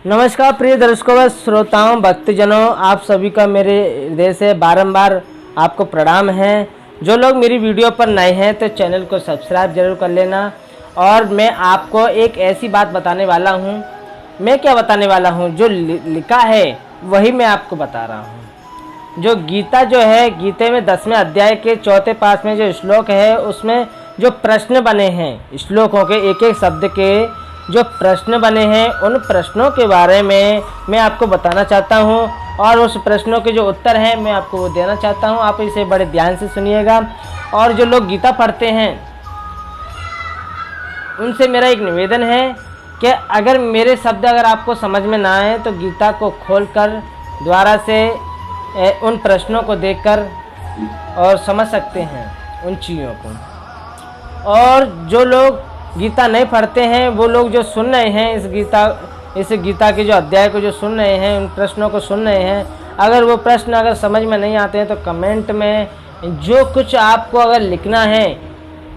नमस्कार प्रिय दर्शकों व श्रोताओं भक्तजनों, आप सभी का मेरे हृदय से बारंबार आपको प्रणाम है। जो लोग मेरी वीडियो पर नए हैं तो चैनल को सब्सक्राइब जरूर कर लेना। और मैं आपको एक ऐसी बात बताने वाला हूँ। मैं क्या बताने वाला हूँ, जो लिखा है वही मैं आपको बता रहा हूँ। जो गीता जो है, गीते में 10वें अध्याय के 4 पाठ में जो श्लोक है, उसमें जो प्रश्न बने हैं, श्लोकों के एक एक शब्द के जो प्रश्न बने हैं, उन प्रश्नों के बारे में मैं आपको बताना चाहता हूं। और उस प्रश्नों के जो उत्तर हैं मैं आपको वो देना चाहता हूं। आप इसे बड़े ध्यान से सुनिएगा। और जो लोग गीता पढ़ते हैं उनसे मेरा एक निवेदन है कि अगर मेरे शब्द अगर आपको समझ में ना आए तो गीता को खोलकर दोबारा से उन प्रश्नों को देखकर और समझ सकते हैं उन चीज़ों को। और जो लोग गीता नहीं पढ़ते हैं, वो लोग जो सुन रहे हैं इस गीता के जो अध्याय को जो सुन रहे हैं, उन प्रश्नों को सुन रहे हैं, अगर वो प्रश्न अगर समझ में नहीं आते हैं तो कमेंट में जो कुछ आपको अगर लिखना है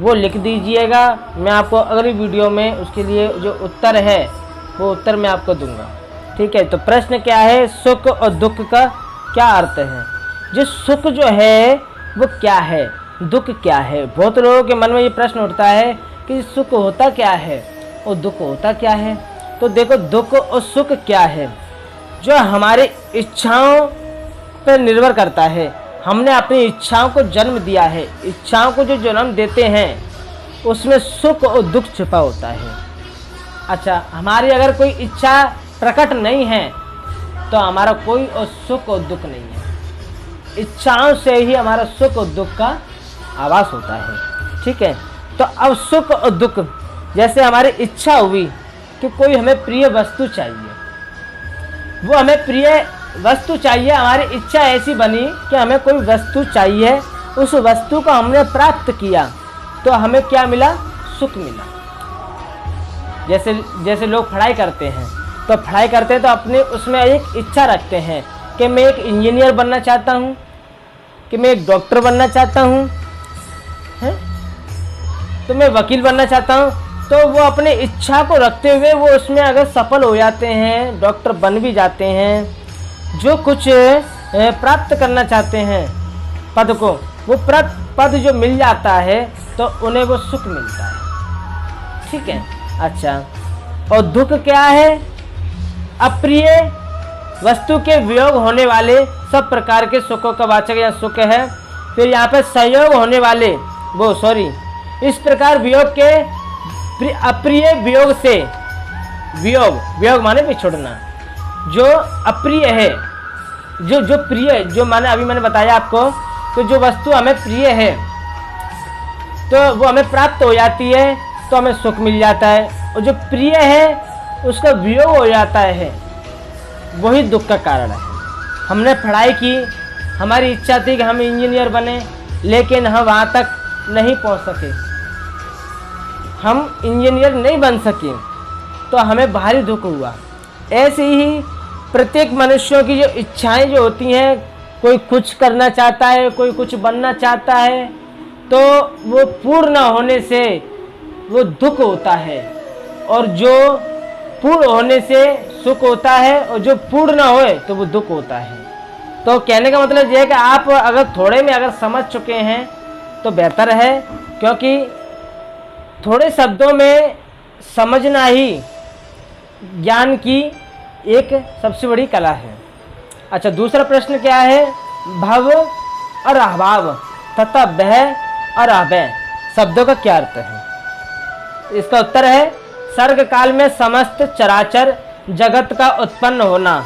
वो लिख दीजिएगा। मैं आपको अगली वीडियो में उसके लिए जो उत्तर है वो उत्तर मैं आपको दूंगा। ठीक है, तो प्रश्न क्या है, सुख और दुख का क्या अर्थ है। जो सुख जो है वो क्या है, दुख क्या है। बहुत लोगों के मन में ये प्रश्न उठता है कि सुख होता क्या है और दुख होता क्या है। तो देखो, दुख और सुख क्या है, जो हमारी इच्छाओं पर निर्भर करता है। हमने अपनी इच्छाओं को जन्म दिया है, इच्छाओं को जो जन्म देते हैं उसमें सुख और दुख छिपा होता है। अच्छा, हमारी अगर कोई इच्छा प्रकट नहीं है तो हमारा कोई और सुख और दुख नहीं है। इच्छाओं से ही हमारा सुख और दुख का आभास होता है। ठीक है, तो अब सुख और दुख, जैसे हमारी इच्छा हुई कि कोई हमें प्रिय वस्तु चाहिए, वो हमें प्रिय वस्तु चाहिए, हमारी इच्छा ऐसी बनी कि हमें कोई वस्तु चाहिए, उस वस्तु को हमने प्राप्त किया तो हमें क्या मिला, सुख मिला। जैसे लोग पढ़ाई करते हैं तो तो अपने उसमें एक इच्छा रखते हैं कि मैं एक इंजीनियर बनना चाहता हूँ, कि मैं एक डॉक्टर बनना चाहता हूँ, तो मैं वकील बनना चाहता हूँ। तो वो अपने इच्छा को रखते हुए वो उसमें अगर सफल हो जाते हैं, डॉक्टर बन भी जाते हैं, जो कुछ प्राप्त करना चाहते हैं पद को, वो पद जो मिल जाता है तो उन्हें वो सुख मिलता है। ठीक है, अच्छा, और दुख क्या है, अप्रिय वस्तु के वियोग होने वाले सब प्रकार के सुखों का वाचक यहाँ सुख है। फिर यहाँ पे संयोग होने वाले इस प्रकार वियोग के अप्रिय वियोग से, वियोग माने बिछुड़ना, जो अप्रिय है, जो प्रिय, जो माने अभी मैंने बताया आपको, तो जो वस्तु हमें प्रिय है तो वो हमें प्राप्त हो जाती है तो हमें सुख मिल जाता है, और जो प्रिय है उसका वियोग हो जाता है, वही दुख का कारण है। हमने पढ़ाई की, हमारी इच्छा थी कि हम इंजीनियर बने, लेकिन हम वहाँ तक नहीं पहुँच सके, हम इंजीनियर नहीं बन सके, तो हमें भारी दुख हुआ। ऐसे ही प्रत्येक मनुष्यों की जो इच्छाएं जो होती हैं, कोई कुछ करना चाहता है, कोई कुछ बनना चाहता है, तो वो पूर्ण न होने से वो दुख होता है, और जो पूर्ण होने से सुख होता है, और जो पूर्ण न होए तो वो दुख होता है। तो कहने का मतलब ये है कि आप अगर थोड़े में अगर समझ चुके हैं तो बेहतर है, क्योंकि थोड़े शब्दों में समझना ही ज्ञान की एक सबसे बड़ी कला है। अच्छा, दूसरा प्रश्न क्या है, भव और अभाव तथा भय और अभय शब्दों का क्या अर्थ है। इसका उत्तर है, सर्ग काल में समस्त चराचर जगत का उत्पन्न होना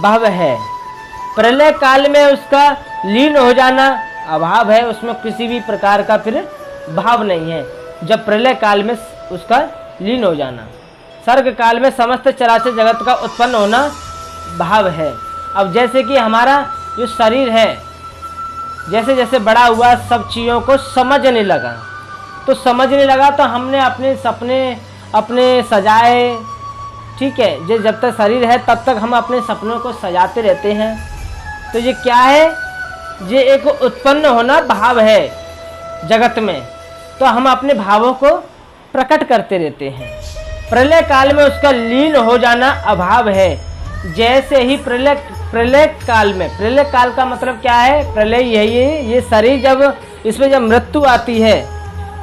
भव है, प्रलय काल में उसका लीन हो जाना अभाव है। उसमें किसी भी प्रकार का फिर भाव नहीं है जब प्रलय काल में उसका लीन हो जाना। सर्ग काल में समस्त चराचर जगत का उत्पन्न होना भाव है। अब जैसे कि हमारा जो शरीर है, जैसे जैसे बड़ा हुआ, सब चीज़ों को समझने लगा, तो हमने अपने सपने अपने सजाए। ठीक है, जब तक शरीर है तब तक हम अपने सपनों को सजाते रहते हैं। तो ये क्या है, ये एक उत्पन्न होना भाव है जगत में, तो हम अपने भावों को प्रकट करते रहते हैं। प्रलय काल में उसका लीन हो जाना अभाव है। जैसे ही प्रलय काल में, प्रलय काल का मतलब क्या है? प्रलय यही है, ये शरीर जब इसमें जब मृत्यु आती है,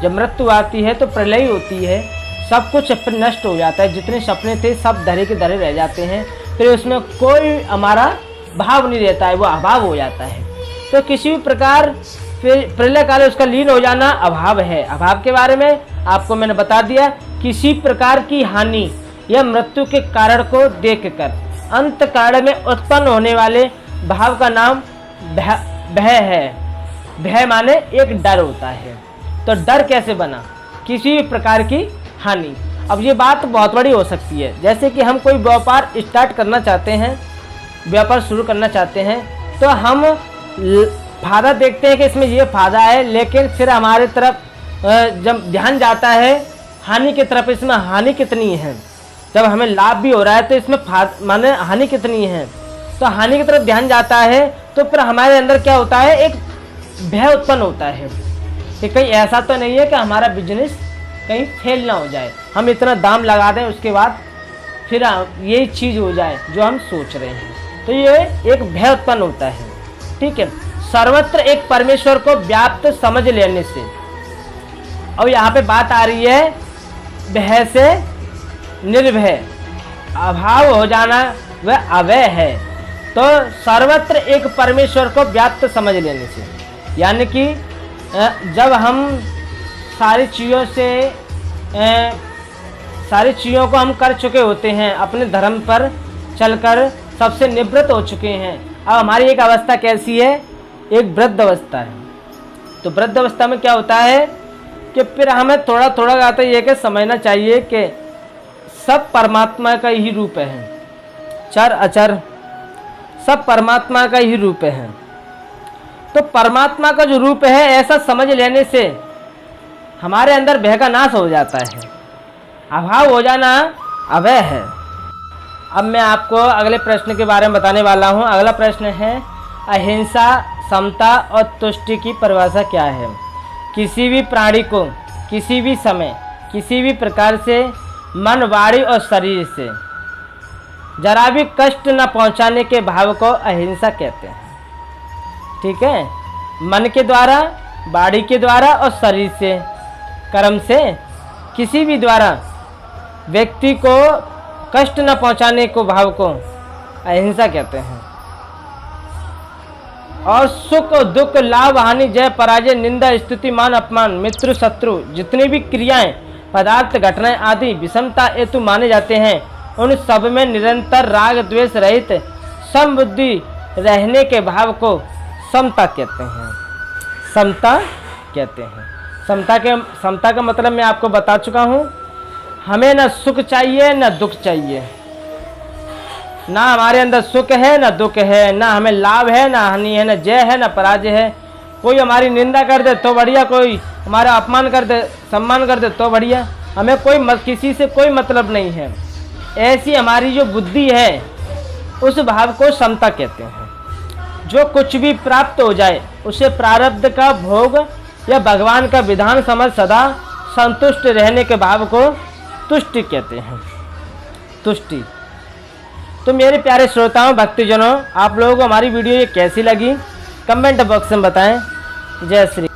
जब मृत्यु आती है तो प्रलय होती है, सब कुछ नष्ट हो जाता है, जितने सपने थे सब धरे के धरे रह जाते हैं, फिर उसमें कोई हमारा भाव नहीं रहता है, वो अभाव हो जाता है। तो किसी भी प्रकार फिर प्रलय काल उसका लीन हो जाना अभाव है। अभाव के बारे में आपको मैंने बता दिया। किसी प्रकार की हानि या मृत्यु के कारण को देखकर अंत काल में उत्पन्न होने वाले भाव का नाम भय है। भय माने एक डर होता है। तो डर कैसे बना? किसी भी प्रकार की हानि। अब ये बात बहुत बड़ी हो सकती है, जैसे कि हम कोई व्यापार स्टार्ट करना चाहते हैं, व्यापार शुरू करना चाहते हैं, तो हम फायदा देखते हैं कि इसमें ये फायदा है, लेकिन फिर हमारे तरफ जब ध्यान जाता है हानि की तरफ, इसमें हानि कितनी है। जब हमें लाभ भी हो रहा है तो इसमें माने हानि कितनी है, तो हानि की तरफ ध्यान जाता है, तो फिर हमारे अंदर क्या होता है? एक भय उत्पन्न होता है कि कहीं ऐसा तो नहीं है कि हमारा बिजनेस कहीं फेल ना हो जाए, हम इतना दाम लगा दें उसके बाद फिर यही चीज़ हो जाए जो हम सोच रहे हैं। तो ये एक भय उत्पन्न होता है। ठीक है। सर्वत्र एक परमेश्वर को व्याप्त समझ लेने से, और यहाँ पे बात आ रही है भय से निर्भय, अभाव हो जाना वह अवय है। तो सर्वत्र एक परमेश्वर को व्याप्त समझ लेने से, यानी कि जब हम सारी चीज़ों को हम कर चुके होते हैं, अपने धर्म पर चलकर सबसे निवृत्त हो चुके हैं, अब हमारी एक अवस्था कैसी है? एक वृद्ध अवस्था है। तो वृद्ध अवस्था में क्या होता है कि फिर हमें थोड़ा थोड़ा आता है ये कि समझना चाहिए कि सब परमात्मा का ही रूप है, चर अचर सब परमात्मा का ही रूप है। तो परमात्मा का जो रूप है ऐसा समझ लेने से हमारे अंदर भय का नाश हो जाता है, अभाव हो जाना अभय है। अब मैं आपको अगले प्रश्न के बारे में बताने वाला हूँ। अगला प्रश्न है, अहिंसा, समता और तुष्टि की परिभाषा क्या है? किसी भी प्राणी को किसी भी समय किसी भी प्रकार से मन, वाणी और शरीर से जरा भी कष्ट न पहुंचाने के भाव को अहिंसा कहते हैं। ठीक है। मन के द्वारा, वाणी के द्वारा और शरीर से, कर्म से किसी भी द्वारा व्यक्ति को कष्ट न पहुंचाने को भाव को अहिंसा कहते हैं। और सुख और दुख, लाभ हानि, जय पराजय, निंदा स्तुति, मान अपमान, मित्र शत्रु, जितनी भी क्रियाएं, पदार्थ, घटनाएं आदि विषमता हेतु माने जाते हैं, उन सब में निरंतर राग द्वेष रहित समबुद्धि रहने के भाव को समता कहते हैं। समता कहते हैं। समता का मतलब मैं आपको बता चुका हूँ। हमें न सुख चाहिए न दुख चाहिए, ना हमारे अंदर सुख है न दुख है, ना हमें लाभ है ना हानि है, न जय है न पराजय है। कोई हमारी निंदा कर दे तो बढ़िया, कोई हमारा अपमान कर दे, सम्मान कर दे तो बढ़िया, हमें किसी से कोई मतलब नहीं है। ऐसी हमारी जो बुद्धि है उस भाव को समता कहते हैं। जो कुछ भी प्राप्त हो जाए उसे प्रारब्ध का भोग या भगवान का विधान समझ सदा संतुष्ट रहने के भाव को तुष्टि कहते हैं। तुष्टि। तो मेरे प्यारे श्रोताओं, भक्तजनों, आप लोगों को हमारी वीडियो ये कैसी लगी कमेंट बॉक्स में बताएं। जय श्री।